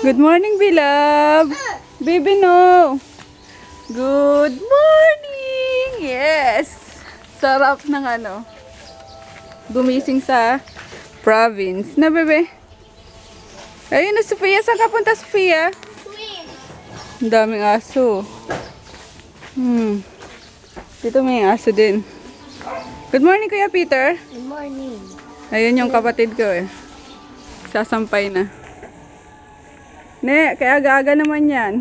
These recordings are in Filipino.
Good morning, beloved. Baby, no. Good morning. Yes. Sarap ng ano. Gumising sa province. Na, bebe? Ayun na, Sofia. Saan ka punta, Sofia? Ang daming aso. Dito may aso din. Good morning, Kuya Peter. Good morning. Ayun yung kapatid ko eh. Sasampay na. Ne, kaya aga-aga naman yan.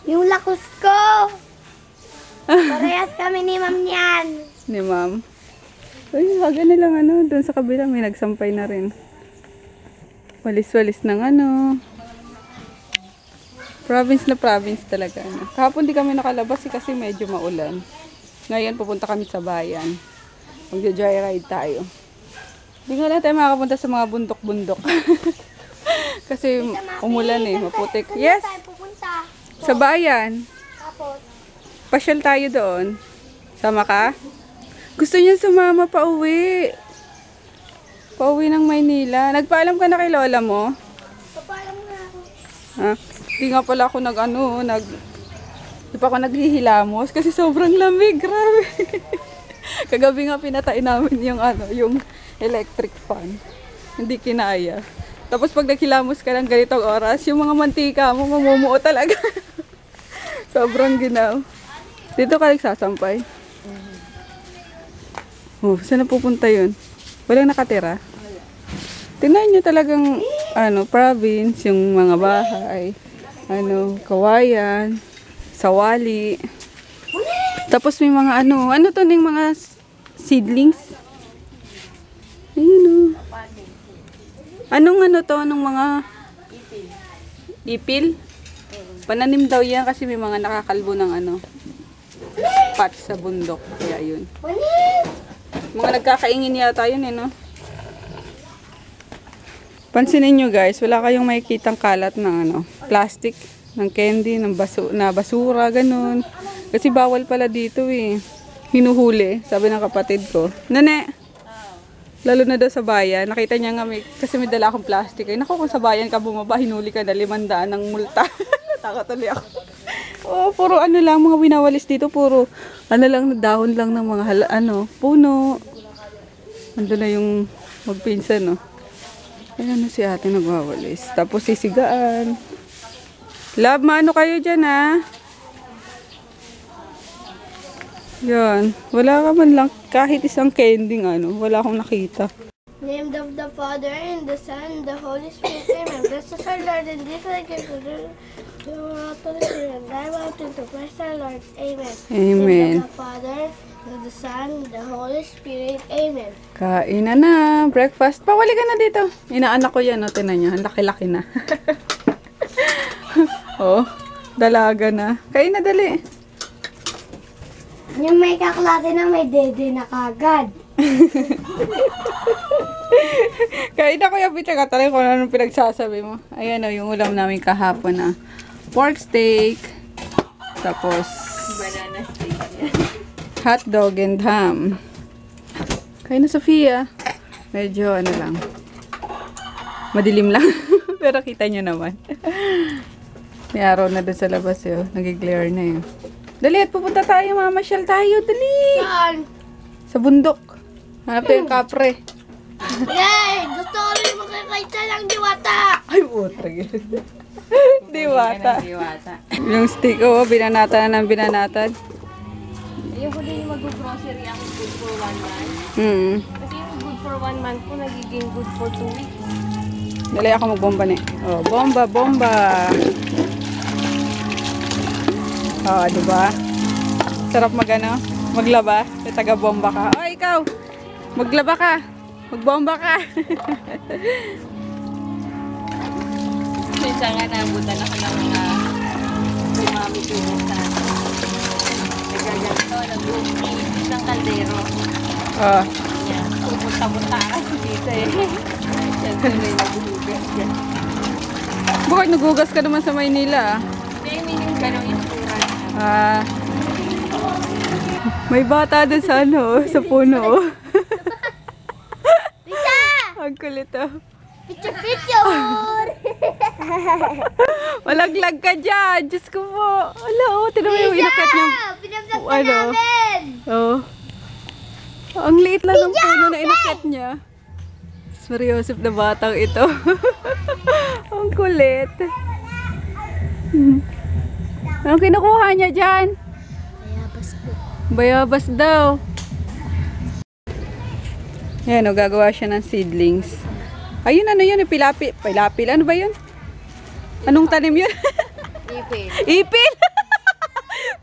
Yung lakos ko! Parehas kami ni Ma'am yan. Ni Ma'am. Ay, aga na lang ano. Doon sa kabila may nagsampay na rin. Walis-walis ng ano. Province na province talaga. Ano. Kahapon di kami nakalabas kasi medyo maulan. Ngayon pupunta kami sa bayan. Mag-joyride tayo. Hindi nga lang tayo makakapunta sa mga bundok-bundok. Kasi umulan eh, maputik. Yes, sa bayan. Pasyal tayo doon. Sama ka? Gusto niya sumama pa uwi. Pa uwi ng Maynila. Nagpaalam ka na kay lola mo? Papaalam na ako. Ha? Hindi nga pala ako di pa ako naghihilamos kasi sobrang lamig. Grabe. Kagabi nga pinatay namin yung electric fan. Hindi kinaya. Tapos pag naghilamos ka ng ganitong oras, yung mga mantika mo mamumuo talaga. Sobrang ginaw. Dito ka nagsasampay. Oh, saan na pupunta yun? Walang nakatira? Tingnan nyo talagang province, yung mga bahay. Kawayan, sawali. Tapos may mga ano to ng mga seedlings? Ayun o. Anong to? Anong mga ipil? Pananim daw yan kasi may mga nakakalbo ng pot sa bundok. Kaya yun. Mga nagkakaingin yata yun no? Pansinin nyo guys, wala kayong makikitang kalat ng plastic, ng candy, ng basura, ganun. Kasi bawal pala dito eh. Hinuhuli, sabi ng kapatid ko. Nane! Lalo na daw sa bayan, nakita niya nga kasi may dala akong plastic. Ay naku, kung sa bayan ka bumaba, hinuli ka na 500 ng multa. Natakot ulit ako. Oh, puro lang, mga winawalis dito, puro lang, dahon lang ng mga puno. Ando na yung magpinsan, no. Ayan na si ate nagwawalis. Tapos sisigaan. Love, maano kayo dyan, ha? Yan. Wala ka man lang kahit isang kending wala akong nakita. Name of the Father, and the Son, and the Holy Spirit. Amen. Bless us, our Lord, and this I give to the and thy mountain to bless our Lord. Amen. Amen. Name of the Father, and the Son, and the Holy Spirit. Amen. Kain na. Breakfast. Pawali ka na dito. Inaanak ko yan. Tinan nyo. Ang laki-laki na. Oh, dalaga na. Kain na dali. Yung may kaklase na may dede na kagad. Kain na Kuya Peter, katalay ko anong pinagsasabi mo. Ayan yung ulam namin kahapon na pork steak, tapos banana steak, hot dog and ham. Kain na Sofia. Medyo lang, madilim lang. Pero kita nyo naman. May araw na doon sa labas nagiglare na Dali at pupunta tayo, mamasyal tayo, dali! Saan? Sa bundok. Hanap tayo yung kapre. Yay! Gusto ko rin makakaita ng diwata! Ay, putra. Diwata. Yung stick, binanatan na ng binanatan. Ayoko din yung mag-grocery ako good for 1 month. Kasi yung good for 1 month po, nagiging good for 2 weeks. Dali ako magbomba ni. Oh, bomba, bomba! Oo, diba? Sarap maglaba. May taga-bomba ka. O, ikaw! Maglaba ka! Magbomba ka! Minsan nga nabutan ako ng mami ko sa nagaganto, nag-uukis ng kaldero. Oo. Yan, pupunta-punta ako dito Siyempre may naghuhugas dyan. Bakit nagugas ka naman sa Maynila? Hindi, yung gano'ng insurance. May bata doon sa sa puno. Lisa! Ang kulit Picture, picture! Malaglag ka dyan. Diyos ko po. Ala, oh, tinan mo yung inakat niya. Pinablock Ano? na namin! Oh. Ang liit lang ng puno na inakat niya. Seryoso na batang ito. Ang kulit. Anong kinukuha niya dyan? Bayabas po. Bayabas daw. Yan, o, gagawa siya ng seedlings. Ayun, ano yun? Pilapil. Pilapil, ano ba yun? Anong tanim yun? Ipil. Ipil!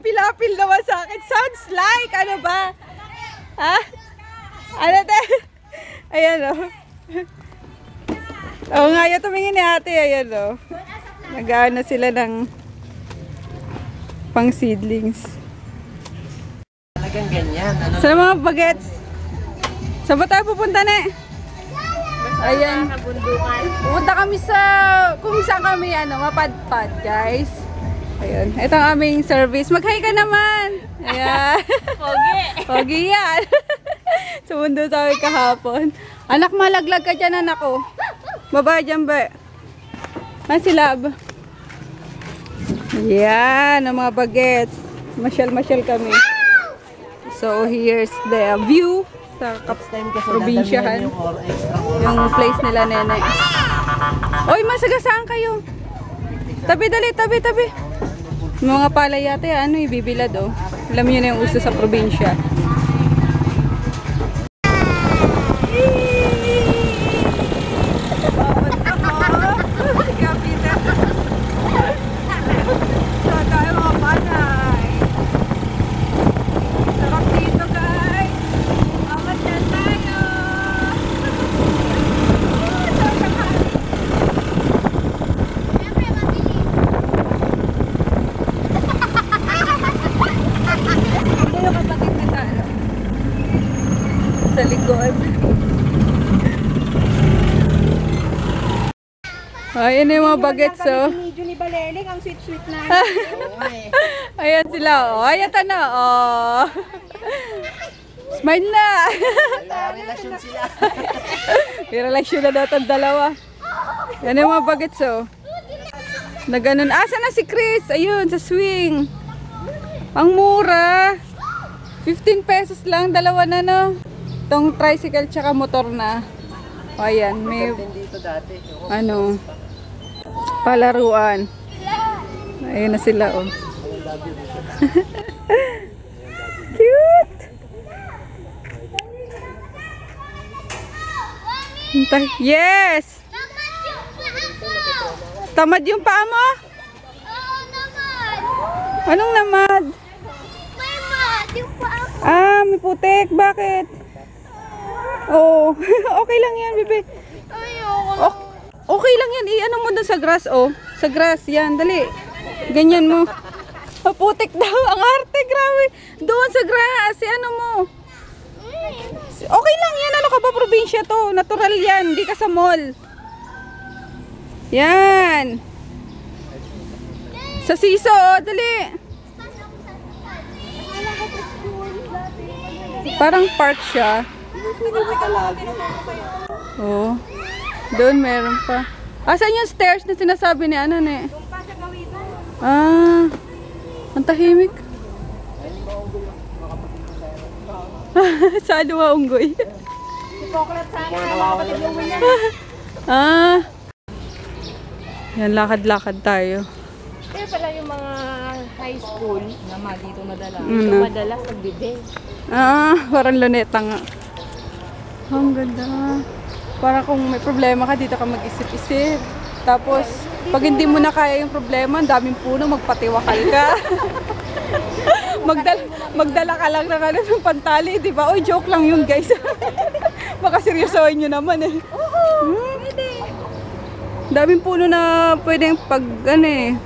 Pilapil naman sa akin. Sounds like, ano ba? Ha? Ano te? Ayan o. Oo nga, yung tumingin ni ate. Ayan o. Nag-ano sila ng pang seedlings. Talagang ganyan. Ano? Sa mga bagets. Saan ba tayo pupunta na? Ayan. Pupunta kami sa, kung saan kami, mapadpad, guys. Ayan. Ito ang aming service. Mag-hi ka naman. Ayan. Pogi. Pogi yan. Sumundo sa amin kahapon. Anak, malaglag ka dyan, anak ko. Baba dyan, ba? Si Lab. Ayan, ang mga bagets. Masyal-masyal kami. So, here's the view sa probinsyahan. Yung place nila, nene. Oy, masagasaan kayo. Tabi, dali, tabi, tabi. Mga palay yate, ibibilad, oh. Alam niyo na yung uso sa probinsya. Sa likod. Ayan yung mga bagets, oh. Medyo ni Baleleng, ang sweet-sweet na. Ayan sila, oh. Ayan na, oh. Smile na. May relasyon sila. May relasyon na daw itong dalawa. Yan yung mga bagets, oh. Na ganun. Asa na si Chris? Ayun, sa swing. Ang mura. 15 pesos lang, dalawa na, no. Itong tricycle tsaka motor na. O, ayan, may Dito dati. palaruan. Ayun na sila, oh. Cute! Yes! Tamad yung paa mo? Oo naman! Anong namad? May mat! Yung paa ko! Ah, may putik. Bakit? Oh, okay lang yan, bebe. Ayoko. Okay lang yan. I-ano mo doon sa grass, oh. Sa grass, yan. Dali. Ganyan mo. Oh, putik daw. Ang arte, grabe. Doon sa grass. Ano mo. Okay lang yan. Ano ka ba, probinsya to? Natural yan. Hindi ka sa mall. Yan. Sa siso, oh. Dali. Parang park siya. Oh. Doon meron pa. Asan yung stairs na sinasabi ni ano ne? Ah. Ang tahimik. Sa luwa unggoy. Ah. Yan, lakad-lakad tayo. Kaya pala yung mga high school na dito madala. Mm. Ito madala sa bibe. Ah, parang luneta nga. Ang ganda. Para kung may problema ka, dito ka mag-isip-isip. Tapos, pag hindi mo na kaya yung problema, ang daming puno, magpatiwakal ka. magdala ka lang ng pantali, di ba? Oy, joke lang yun, guys. Baka seryosohin nyo naman eh. Daming puno na pwedeng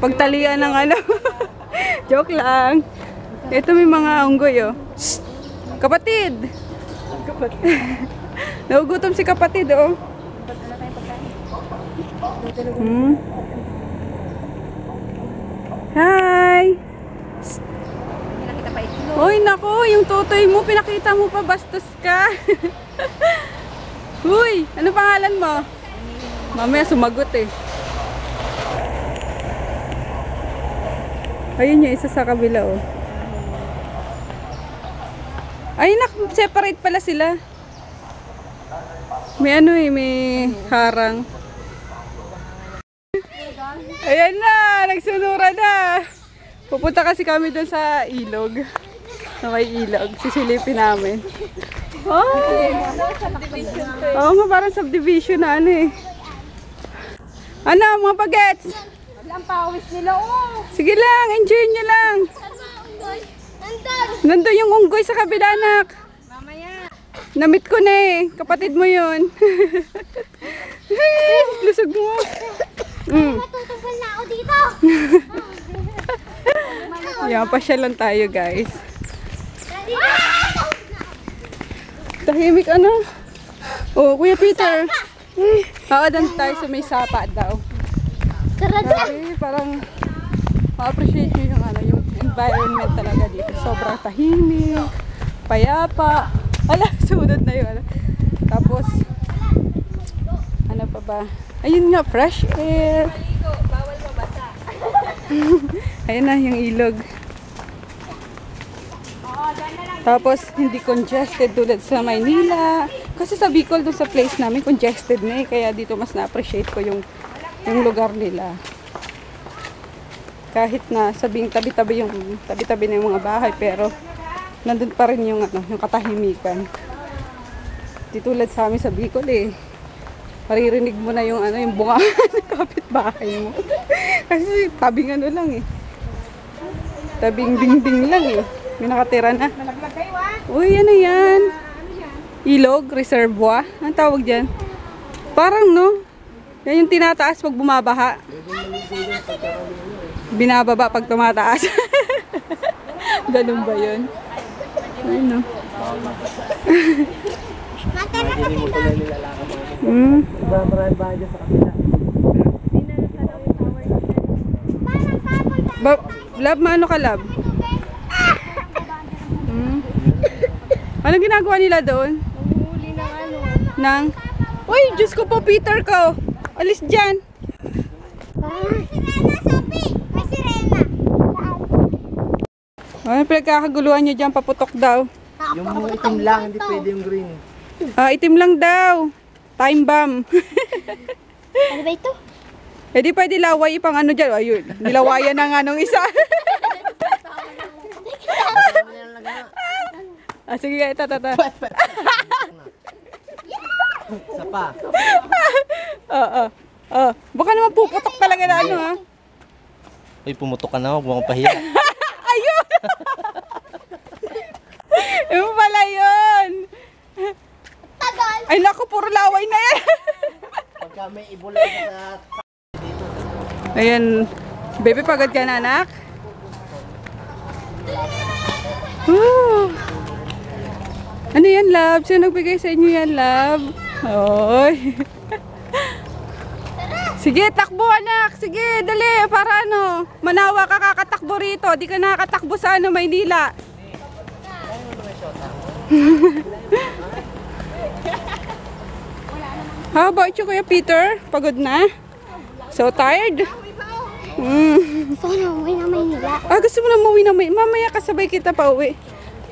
pagtalian ng ano. Joke lang. Ito may mga unggoy, oh. Shh! Kapatid! Nagugutom si kapatid, oh. Hi! Uy, nako, yung tutoy mo, pinakita mo pa, bastos ka. Uy, ano pangalan mo? Mamaya sumagot eh. Ayun yung isa sa kabila, oh. Ay, separate pala sila. May ano eh, may harang. Ayan na, nagsunura na. Pupunta kasi kami doon sa ilog. Sa may ilog, sisilipin namin. Oh! Oo nga, parang subdivision na ano eh. Ano, mga bagets? Ang pawis nila, oh. Sige lang, enjoy nyo lang. Nandun yung unggoy sa kabila, anak. Mamaya. Namit ko na eh. Kapatid mo yun. Lusog mo. Matutugol na ako dito. Yan, pasyalan tayo guys. Tahimik ano? Oh, Kuya Peter. Dan tayo sa may sapa daw. Grabe, parang ma-appreciate nyo yung, ano, yung environment talaga dito. Sobrang tahimik, payapa. Ala, sumunod na yun. Tapos, ano pa ba? Ayun nga, fresh air. Bawal mabasa. Ayun na, yung ilog. Tapos, hindi congested tulad sa Maynila. Kasi sa Bicol, doon sa place namin, congested na eh. Kaya dito mas na-appreciate ko yung lugar nila. Kahit na sabing tabi-tabi na yung mga bahay, pero nandun pa rin yung, ano, yung katahimikan. Di tulad sa amin sa Bicol eh. Maririnig mo na yung, ano, yung bunga ng kapitbahay mo. Kasi tabing ano lang eh. Tabing dingding lang eh. May nakatira na. Uy, ano yan? Ilog, reservoir. Anong tawag dyan? Parang no? Yan yung tinataas pag bumabaha. Binababa pag tumataas. Ganun ba yun? Ayun no. Maraming bahay dyan sa kapila. Lab, maano ka lab? Anong ginagawa nila doon? Huli ng ano. Nang? Uy, Diyos ko po, Peter ko. Alis dyan. Sirena, Sophie! May sirena! Ano pinagkakaguluhan nyo dyan? Paputok daw. Yung itim lang, hindi pwede yung green. Itim lang daw. Time bomb. Ano ba ito? Eh di pwede laway pang ano dyan. Ayun, nilawayan na nga nung isa. Sige, ito. Isa pa. Oo. Baka naman puputok talaga na ano ha. Uy, pumutok ka na, huwag mo akong pahiya. Ayun! Yung pala yun. Tagal! Ay naku, puro laway na yan. Pagka may ibola sa... Ayan. Baby, pagod ka na, anak? Woo! Ano yan, love? Sino nagbigay sa inyo yan, love? Oy. Sige, takbo, anak. Sige, dali. Para ano, manawa ka kakatakbo rito. Di ka nakakatakbo sa ano, Maynila. How about you, Kuya Peter? Pagod na? So tired? Gusto ko na umuwi na Maynila. Gusto mo na umuwi na mamaya kasabay kita pa uwi.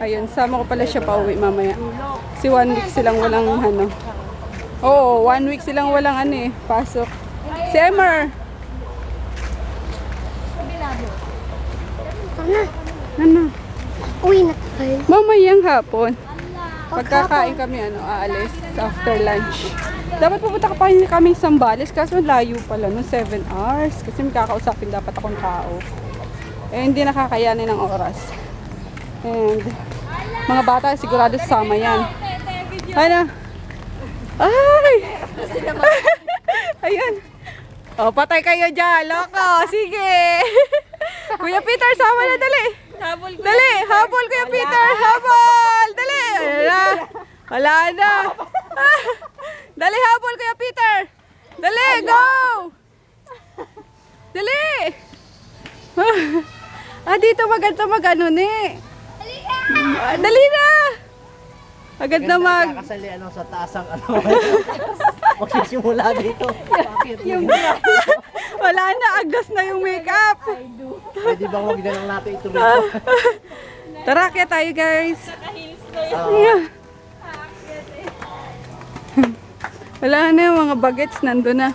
Ayun, sama ko pala siya pa uwi mamaya. Si 1 week silang walang ano. Oo, 1 week silang walang ano eh, pasok. Si Emmer. Ano? Uwi na tayo. Mamayang hapon. Pagkakain kami aalis after lunch. Dapat pupunta kami sa Zambales kaso layo pala no, 7 hours. Kasi may kakausapin dapat akong tao. Eh hindi nakakayanin ng oras. And mga bata sigurado sasama yan. Ano? Ay! Ayun. Patay kayo dyan, loko. Sige. Kuya Peter, sama na, dali. Habol ko. Dali, habol Kuya Peter, habol. Dali. Wala na. Dali, habol Kuya Peter. Dali, go. Dali. Dito maganda mag-ano ni. Dali na. Agad na Kakasali ano, sa taas ang ano. Magsisimula dito. Bakit? Wala na, agdas na yung makeup. Pwede bang huwag na lang natin ituloy? Tara, kaya tayo guys. Wala na yung mga bagets, nandun na.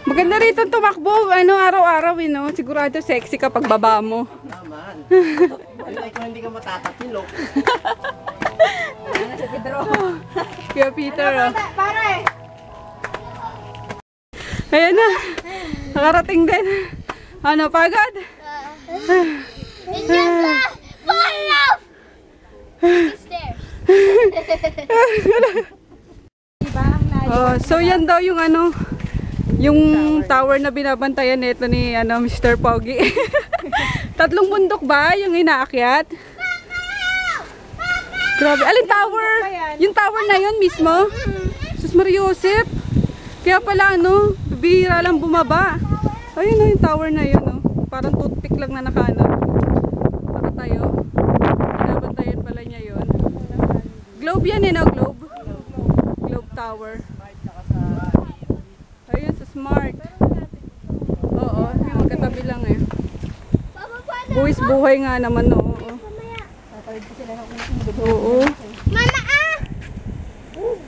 Maganda rito tumakbo, araw-araw, sigurado sexy kapag baba mo. Naman. Ay, kung hindi ka matatapilok. Kaya Peter, Pare! ayan na, nakarating din. Ano, pagod? It's just fall off! Stairs. Oh, so yan daw yung yung tower na binabantayan nito ni Mr. Pogi. 3 bundok ba yung inaakyat? Grabe, alin tower? Yung tower na yun mismo? Sus Mariosep. Kaya pala bihira lang bumaba. Ayun yung tower na yun Parang toothpick lang na nakatayo. Binabantayan pala niya yun. Globe yan Globe. Globe Tower. Ayun sa Smart. Oo, yung magkatabi lang Buwis buhay nga naman Oo. Mama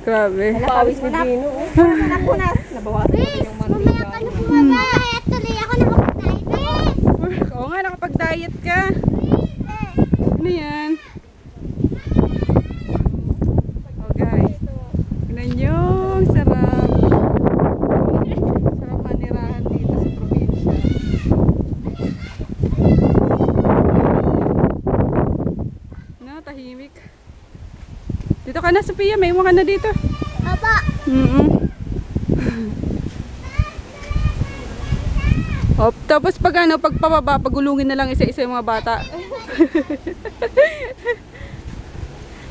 Grabe. Pawis mo na. Napunas. Nabawasan mo yung mamaya ka na bumaba. Kaya tuloy ako nakapag-diet. Oo nga, nakapag-diet ka. Ano yan? Oh guys. Tignan nyo, sarap. Sarap manirahan dito sa probinsya. Tahimik. Dito ka na, Sophia. May mo ka na dito. Papa. Tapos pag pagpababa, pagulungin na lang isa-isa yung mga bata.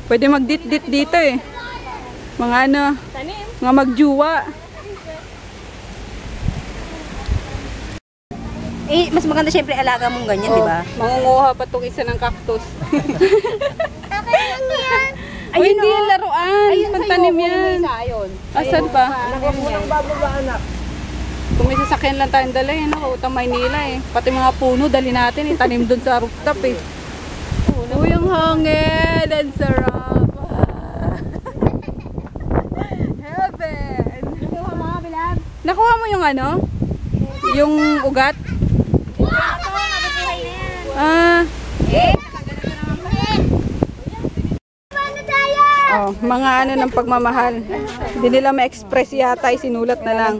Pwede mag-dit-dit dito Mga mga magjuwa. Mas maganda syempre alaga mong ganyan, di ba? Mangunguha pa itong isa ng cactus. Okay lang yan. Ay, hindi yan laruan. Pantanim yan. Asan pa? Unang bababa anak. Kung may sasakyan lang tayong dala Utang Maynila Pati mga puno, dali natin Tanim doon sa rooftop Uy, ang hangin. Ang sarap. Heaven. Nakuha mo yung yung ugat? Mga ng pagmamahal. Hindi nila ma-express yata, sinulat na lang.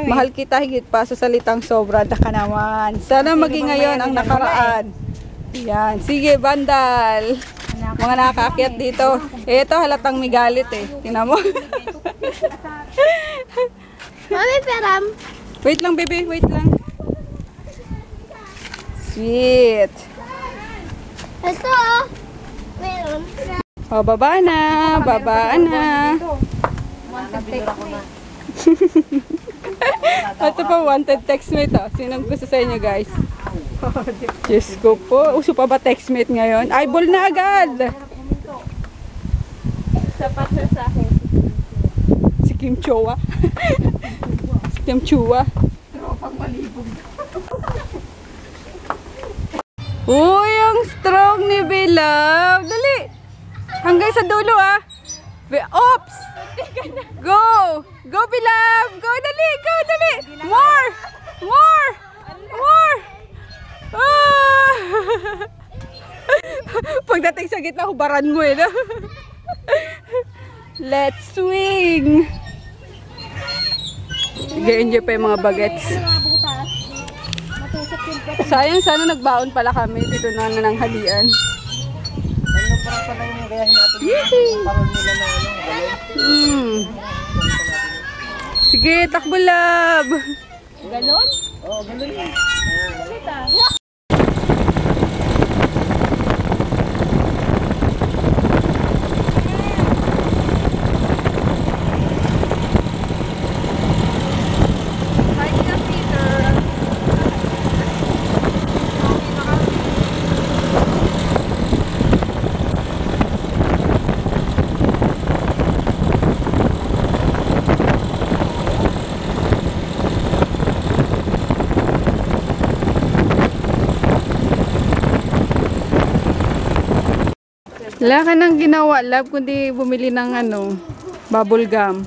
Mahal kita higit pa sa salitang sobra. Daka naman. Sana maging ngayon ang nakaraan. Yan. Sige, bandal. Mga nakaakyat dito. Ito halatang may galit Tingnan mo. Mami, peram. Wait lang, baby. Wait lang. Sweet. Ito, meron. Baba na. Babaan na. Ito pa, wanted textmate Sinong gusto sa inyo, guys? Diyos ko po. Uso pa ba textmate ngayon? Eyeball na agad. Sapat na sa akin. Si Kim Chua. Si Kim Chua. Uy, ang strong ni Beloved. Dali. Hanggang sa dulo Oops! Go! Go, Beloved! Go, dali! Go, dali! More! More! More! Pagdating sa gitna, hubaran mo Let's swing! Sige, enjoy pa yung mga bagets. Sayang, sana nagbaon pala kami dito na nananghalian. Parang pala yung gayahin natin. Parang nila na galing. Sige, takbo lab. Ganon? Oo, ganun yan. Wala ka nang ginawa, love, kundi bumili ng ano, bubble gum.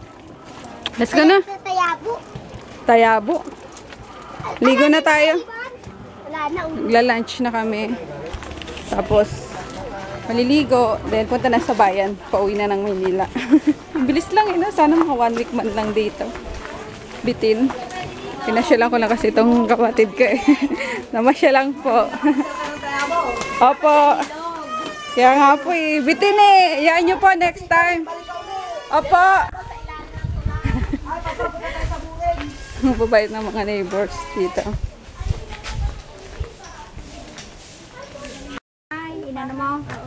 Let's go na. Sa tayabo. Tayabo. Ligo na tayo. Wala na. Magla-lunch na kami. Tapos, maliligo. Then, punta na sa bayan. Pauwi na ng Maynila. Ang bilis lang eh, no? Sana mga 1 week man lang dito. Bitin. Pinasyalan ko lang kasi itong kapatid ko eh. Namasya lang po. Opo. Kaya nga po eh. Bitin eh. Yan nyo po next time. Opo. Mababait ng mga neighbors dito.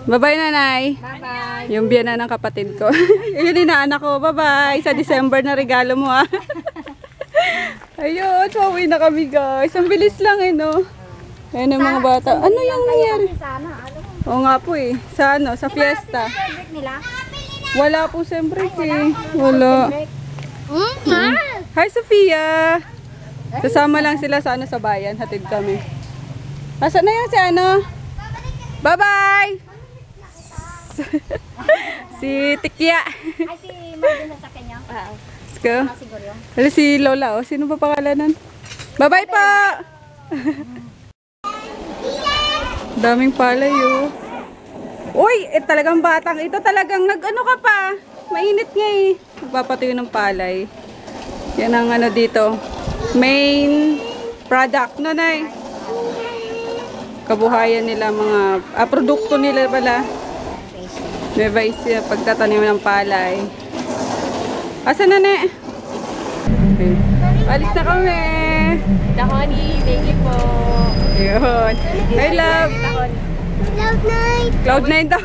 Bye-bye, nanay. Bye-bye. Yung biyana ng kapatid ko. Yun inaanak ko. Bye-bye. Sa December na regalo mo ah. Ayun, pauwi na kami guys. Ang bilis lang eh, no? Ayun ang mga bata. Ano yung nangyari? Oo nga po eh. Sa ano? Sa fiesta. Wala po siyempre eh. Wala. Hi, Sophia! Sasama lang sila sa ano sa bayan. Hatid kami. Asan na yun si ano? Bye-bye! Si Tikya. Ay, si Marvin na sa kanya. Let's go. Siguro yun. Ano si Lola? O, sino pa pangalanan? Bye-bye pa! Daming palay oh. Uy! Talagang batang ito talagang nag-ano ka pa. Mainit nga eh. Magpapatuyo ng palay. Yan ang ano dito. Main product. No, Nay? Kabuhayan nila mga produkto nila pala. May vice pagtatanim ng palay. Asa na ne? Okay. Alis na kami. Dahoni, thank you po. Yun. Hi, love. Love night. Cloud9 daw.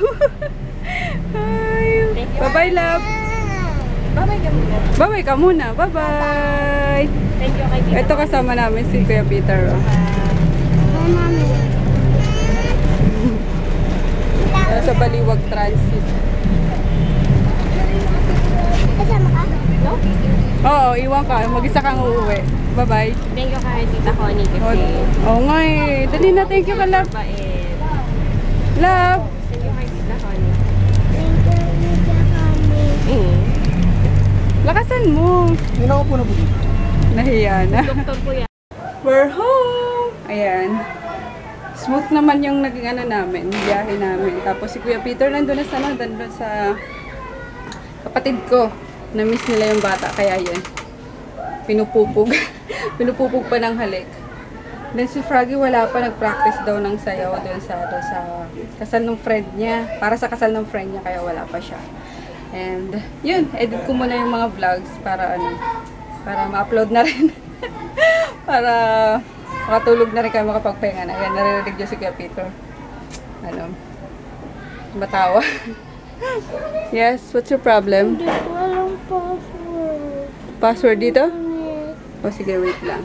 Hi. Bye-bye, love. Bye-bye ka muna. Bye-bye ka muna. Bye-bye. Thank you kay Tita. Ito kasama namin si Kuya Peter. Oh. Sa Baliwag Transit. Kasama ka? No? Oo, iwan ka. Mag-isa kang uuwi. Bye-bye. Thank you kay Tita Connie kasi Oo nga eh. Dali na. Thank you ka, love. mabait. Love. Thank you kay Tita Connie. Thank you, Tita Connie. Lakasan mo. Hindi ako po na po. Nahiya na. Doktor po yan. We're home! Ayan. Smooth naman yung naging ano namin, biyahe namin. Tapos si Kuya Peter nandun na sa, nandun sa kapatid ko. Na-miss nila yung bata, kaya yun. Pinupupog. Pinupupog pa ng halik. Then si Froggy wala pa, nag-practice daw ng sayaw doon sa kasal ng friend niya. Para sa kasal ng friend niya, kaya wala pa siya. And yun, edit ko muna yung mga vlogs para ano, para ma-upload na rin. Para makatulog na rin kayo, makapagpahinga na. Ayan, naririnig niyo si Kuya Peter. Ano, matawa. Yes, what's your problem? Hindi ko alam password. Password dito? O sige, wait lang.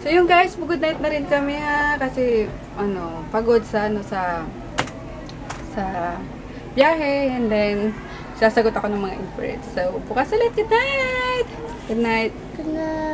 So yung guys, good night na rin kami ha. Kasi, ano, pagod sa, ano, sa biyahe. And then, sasagot ako ng mga inquiries. So, bukas ulit. Good night! Good night! Good night.